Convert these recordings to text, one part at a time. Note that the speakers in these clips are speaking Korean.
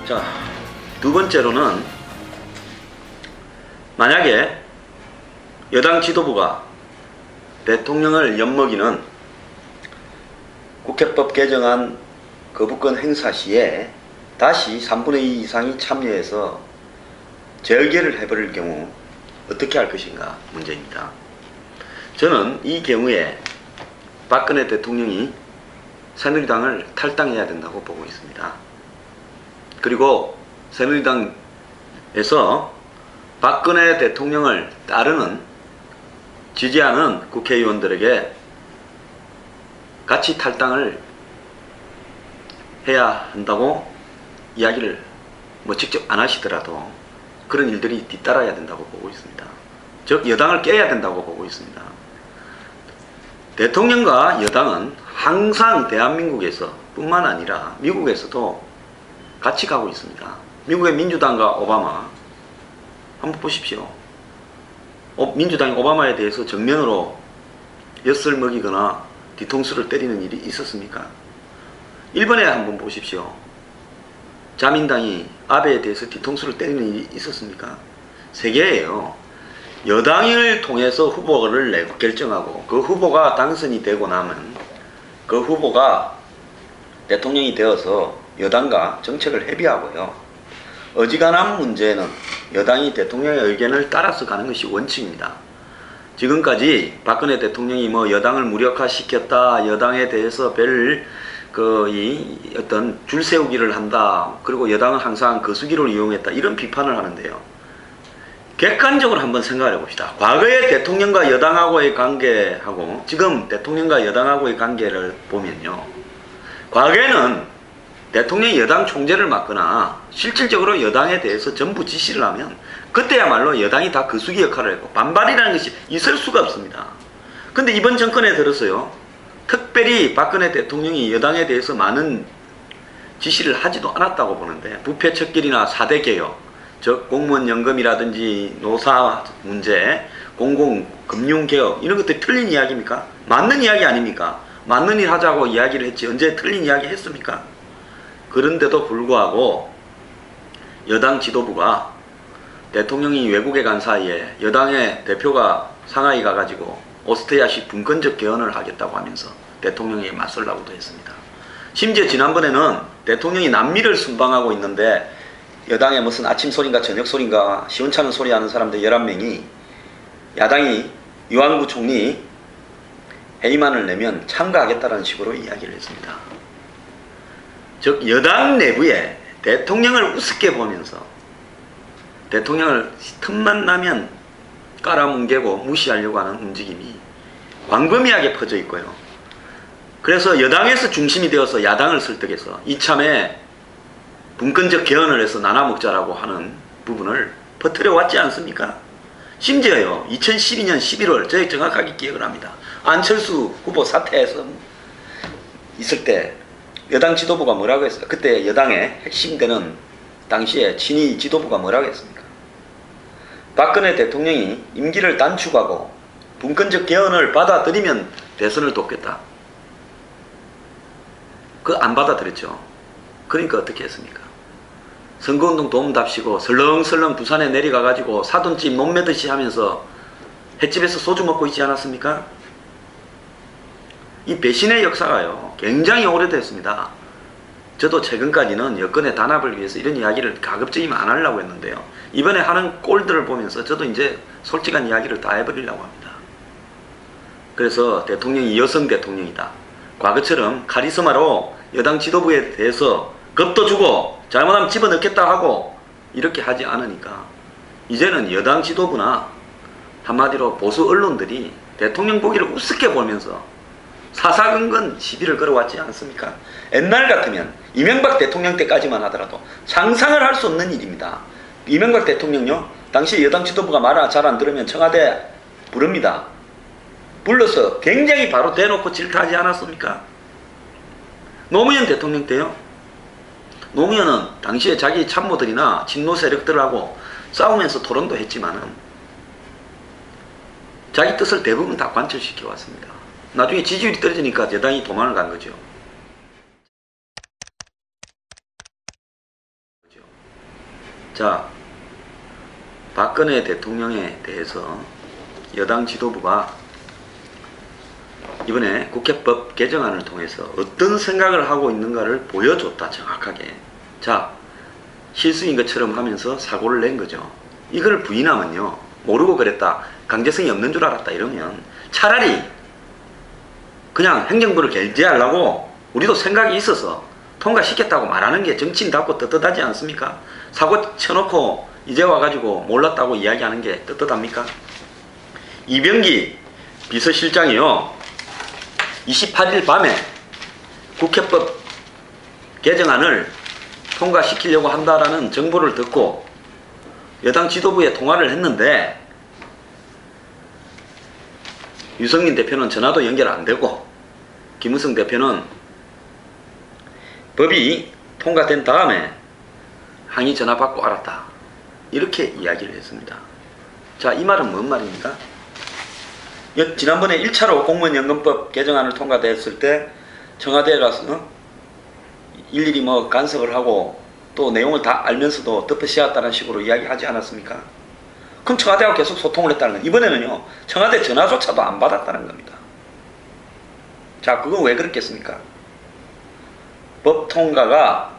자, 두 번째로는 만약에 여당 지도부가 대통령을 엿먹이는 국회법 개정안 거부권 행사 시에 다시 3분의 2 이상이 참여해서 재의결을 해버릴 경우 어떻게 할 것인가 문제입니다. 저는 이 경우에 박근혜 대통령이 새누리당을 탈당해야 된다고 보고 있습니다. 그리고 새누리당에서 박근혜 대통령을 따르는 지지하는 국회의원들에게 같이 탈당을 해야 한다고 이야기를 직접 안 하시더라도 그런 일들이 뒤따라야 된다고 보고 있습니다. 즉 여당을 깨야 된다고 보고 있습니다. 대통령과 여당은 항상 대한민국에서 뿐만 아니라 미국에서도 같이 가고 있습니다. 미국의 민주당과 오바마 한번 보십시오. 민주당이 오바마에 대해서 정면으로 엿을 먹이거나 뒤통수를 때리는 일이 있었습니까? 일본에 한번 보십시오. 자민당이 아베에 대해서 뒤통수를 때리는 일이 있었습니까? 세계에요. 여당을 통해서 후보를 결정하고 그 후보가 당선이 되고 나면 그 후보가 대통령이 되어서 여당과 정책을 협의하고요. 어지간한 문제는 여당이 대통령의 의견을 따라서 가는 것이 원칙입니다. 지금까지 박근혜 대통령이 여당을 무력화시켰다, 여당에 대해서 어떤 줄세우기를 한다, 그리고 여당은 항상 거수기를 이용했다, 이런 비판을 하는데요. 객관적으로 한번 생각을 해봅시다. 과거의 대통령과 여당하고의 관계하고 지금 대통령과 여당하고의 관계를 보면요. 과거에는 대통령이 여당 총재를 맡거나 실질적으로 여당에 대해서 전부 지시를 하면 그때야말로 여당이 다 거수기 역할을 했고 반발이라는 것이 있을 수가 없습니다. 근데 이번 정권에 들어서요. 특별히 박근혜 대통령이 여당에 대해서 많은 지시를 하지도 않았다고 보는데 부패 척결이나 4대 개혁, 즉 공무원 연금이라든지 노사 문제, 공공금융개혁 이런 것들이 틀린 이야기입니까? 맞는 이야기 아닙니까? 맞는 일 하자고 이야기를 했지 언제 틀린 이야기 했습니까? 그런데도 불구하고 여당 지도부가 대통령이 외국에 간 사이에 여당의 대표가 상하이 가가지고 오스트리아식 분권적 개헌을 하겠다고 하면서 대통령에게 맞설라고도 했습니다. 심지어 지난번에는 대통령이 남미를 순방하고 있는데 여당의 무슨 아침 소린가 저녁 소린가 시원찮은 소리 하는 사람들 11명이 야당이 유한구 총리 회의만을 내면 참가하겠다는 식으로 이야기를 했습니다. 즉 여당 내부에 대통령을 우습게 보면서 대통령을 틈만 나면 깔아뭉개고 무시하려고 하는 움직임이 광범위하게 퍼져 있고요. 그래서 여당에서 중심이 되어서 야당을 설득해서 이참에 분권적 개헌을 해서 나눠먹자라고 하는 부분을 퍼뜨려 왔지 않습니까? 심지어요 2012년 11월 저희 정확하게 기억을 합니다. 안철수 후보 사퇴해서 있을 때 여당 지도부가 뭐라고 했어요? 그때 여당의 핵심 되는 당시에 친위 지도부가 뭐라고 했습니까? 박근혜 대통령이 임기를 단축하고 분권적 개헌을 받아들이면 대선을 돕겠다. 그거 안 받아들였죠. 그러니까 어떻게 했습니까? 선거운동 도움답시고 설렁설렁 부산에 내려가가지고 사돈집 논매듯이 하면서 횟집에서 소주 먹고 있지 않았습니까? 이 배신의 역사가요 굉장히 오래됐습니다. 저도 최근까지는 여권의 단합을 위해서 이런 이야기를 가급적이면 안 하려고 했는데요. 이번에 하는 꼴들을 보면서 저도 이제 솔직한 이야기를 다 해버리려고 합니다. 그래서 대통령이 여성 대통령이다. 과거처럼 카리스마로 여당 지도부에 대해서 겁도 주고 잘못하면 집어넣겠다 하고 이렇게 하지 않으니까 이제는 여당 지도부나 한마디로 보수 언론들이 대통령 보기를 우습게 보면서 사사건건 시비를 걸어왔지 않습니까? 옛날 같으면 이명박 대통령 때까지만 하더라도 상상을 할 수 없는 일입니다. 이명박 대통령요 당시 여당 지도부가 말 잘 안 들으면 청와대 부릅니다. 불러서 굉장히 바로 대놓고 질타하지 않았습니까? 노무현 대통령 때요 노무현은 당시에 자기 참모들이나 친노 세력들하고 싸우면서 토론도 했지만은 자기 뜻을 대부분 다 관철시켜 왔습니다. 나중에 지지율이 떨어지니까 여당이 도망을 간 거죠. 자, 박근혜 대통령에 대해서 여당 지도부가 이번에 국회법 개정안을 통해서 어떤 생각을 하고 있는가를 보여줬다, 정확하게. 자, 실수인 것처럼 하면서 사고를 낸 거죠. 이걸 부인하면요, 모르고 그랬다, 강제성이 없는 줄 알았다 이러면 차라리 그냥 행정부를 결재하려고 우리도 생각이 있어서 통과시켰다고 말하는 게 정치인답고 떳떳하지 않습니까? 사고 쳐놓고 이제 와가지고 몰랐다고 이야기하는 게 떳떳합니까? 이병기 비서실장이요, 28일 밤에 국회법 개정안을 통과시키려고 한다라는 정보를 듣고 여당 지도부에 통화를 했는데 유승민 대표는 전화도 연결 안 되고 김무성 대표는 법이 통과된 다음에 항의 전화 받고 알았다, 이렇게 이야기를 했습니다. 자, 이 말은 뭔 말입니까? 지난번에 1차로 공무원연금법 개정안을 통과됐을 때 청와대에 가서 일일이 뭐 간섭을 하고 또 내용을 다 알면서도 덮어씌웠다는 식으로 이야기하지 않았습니까? 그럼 청와대와 계속 소통을 했다는 건, 이번에는요, 청와대 전화조차도 안 받았다는 겁니다. 자, 그건 왜 그렇겠습니까? 법 통과가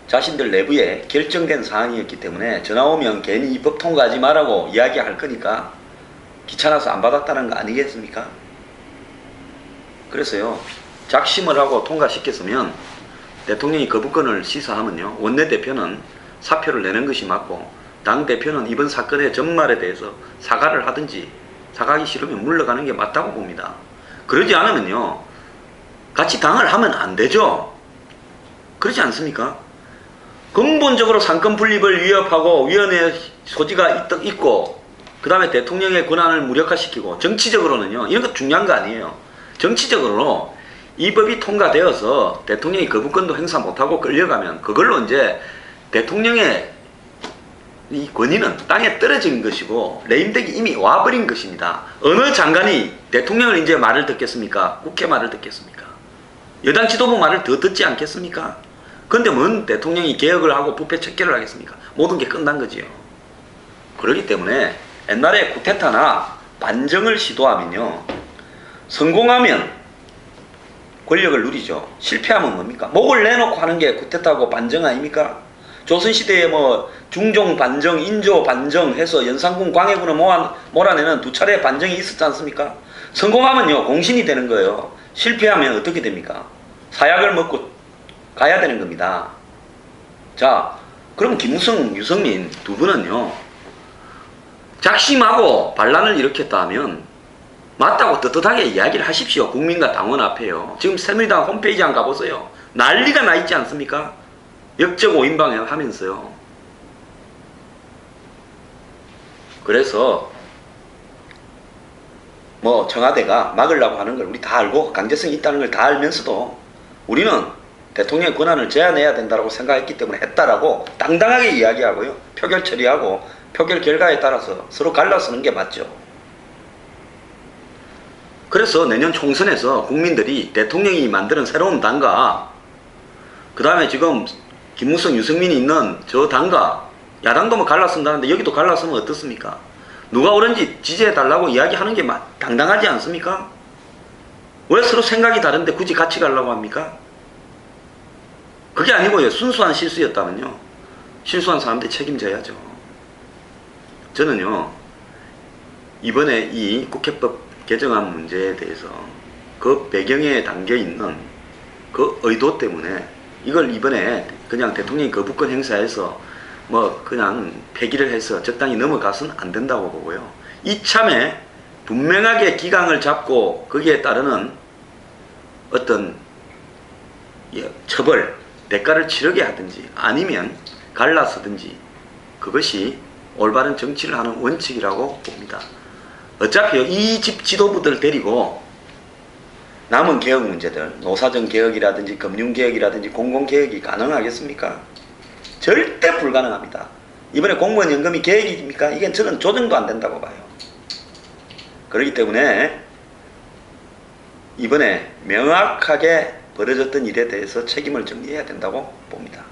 자신들 내부에 결정된 사항이었기 때문에 전화 오면 괜히 이 법 통과하지 말라고 이야기할 거니까 귀찮아서 안 받았다는 거 아니겠습니까? 그래서요, 작심을 하고 통과시켰으면 대통령이 거부권을 시사하면요, 원내대표는 사표를 내는 것이 맞고 당대표는 이번 사건의 전말에 대해서 사과를 하든지, 사과하기 싫으면 물러가는 게 맞다고 봅니다. 그러지 않으면요, 같이 당을 하면 안 되죠. 그렇지 않습니까? 근본적으로 상권 분립을 위협하고 위헌의 소지가 있고 그 다음에 대통령의 권한을 무력화시키고, 정치적으로는요, 이런 거 중요한 거 아니에요. 정치적으로 이 법이 통과되어서 대통령이 거부권도 행사 못하고 끌려가면 그걸로 이제 대통령의 이 권위는 땅에 떨어진 것이고 레임덕이 이미 와버린 것입니다. 어느 장관이 대통령을 이제 말을 듣겠습니까? 국회 말을 듣겠습니까? 여당 지도부 말을 더 듣지 않겠습니까? 근데 뭔 대통령이 개혁을 하고 부패 척결을 하겠습니까? 모든 게 끝난 거지요. 그렇기 때문에 옛날에 쿠데타나 반정을 시도하면요, 성공하면 권력을 누리죠. 실패하면 뭡니까? 목을 내놓고 하는 게 쿠데타고 반정 아닙니까? 조선시대에 뭐 중종 반정, 인조 반정 해서 연산군 광해군을 몰아내는 두 차례의 반정이 있었지 않습니까? 성공하면요, 공신이 되는 거예요. 실패하면 어떻게 됩니까? 사약을 먹고 가야 되는 겁니다. 자, 그럼 김무성, 유승민 두 분은요, 작심하고 반란을 일으켰다 하면 맞다고 떳떳하게 이야기를 하십시오. 국민과 당원 앞에요. 지금 새누리당 홈페이지 한번 가보세요. 난리가 나 있지 않습니까? 역적 5인방 하면서요. 그래서 뭐 청와대가 막으려고 하는 걸 우리 다 알고 강제성이 있다는 걸 다 알면서도 우리는 대통령의 권한을 제한해야 된다고 생각했기 때문에 했다라고 당당하게 이야기하고요, 표결 처리하고 표결 결과에 따라서 서로 갈라서는 게 맞죠. 그래서 내년 총선에서 국민들이 대통령이 만드는 새로운 당과 그 다음에 지금 김무성, 유승민이 있는 저 당과 야당도 뭐 갈라선다는데 여기도 갈라서면 어떻습니까? 누가 옳은지 지지해달라고 이야기하는 게 당당하지 않습니까? 왜 서로 생각이 다른데 굳이 같이 가려고 합니까? 그게 아니고요, 순수한 실수였다면요, 실수한 사람들이 책임져야죠. 저는요, 이번에 이 국회법 개정안 문제에 대해서 그 배경에 담겨있는 그 의도 때문에 이걸 이번에 그냥 대통령이 거부권 행사해서 뭐 그냥 폐기를 해서 적당히 넘어가서는 안 된다고 보고요, 이참에 분명하게 기강을 잡고 거기에 따르는 어떤 처벌, 대가를 치르게 하든지 아니면 갈라서든지, 그것이 올바른 정치를 하는 원칙이라고 봅니다. 어차피 이 집 지도부들 데리고 남은 개혁 문제들, 노사정 개혁이라든지 금융개혁이라든지 공공개혁이 가능하겠습니까? 절대 불가능합니다. 이번에 공무원 연금이 개혁입니까? 이게 저는 조정도 안 된다고 봐요. 그렇기 때문에 이번에 명확하게 벌어졌던 일에 대해서 책임을 정리해야 된다고 봅니다.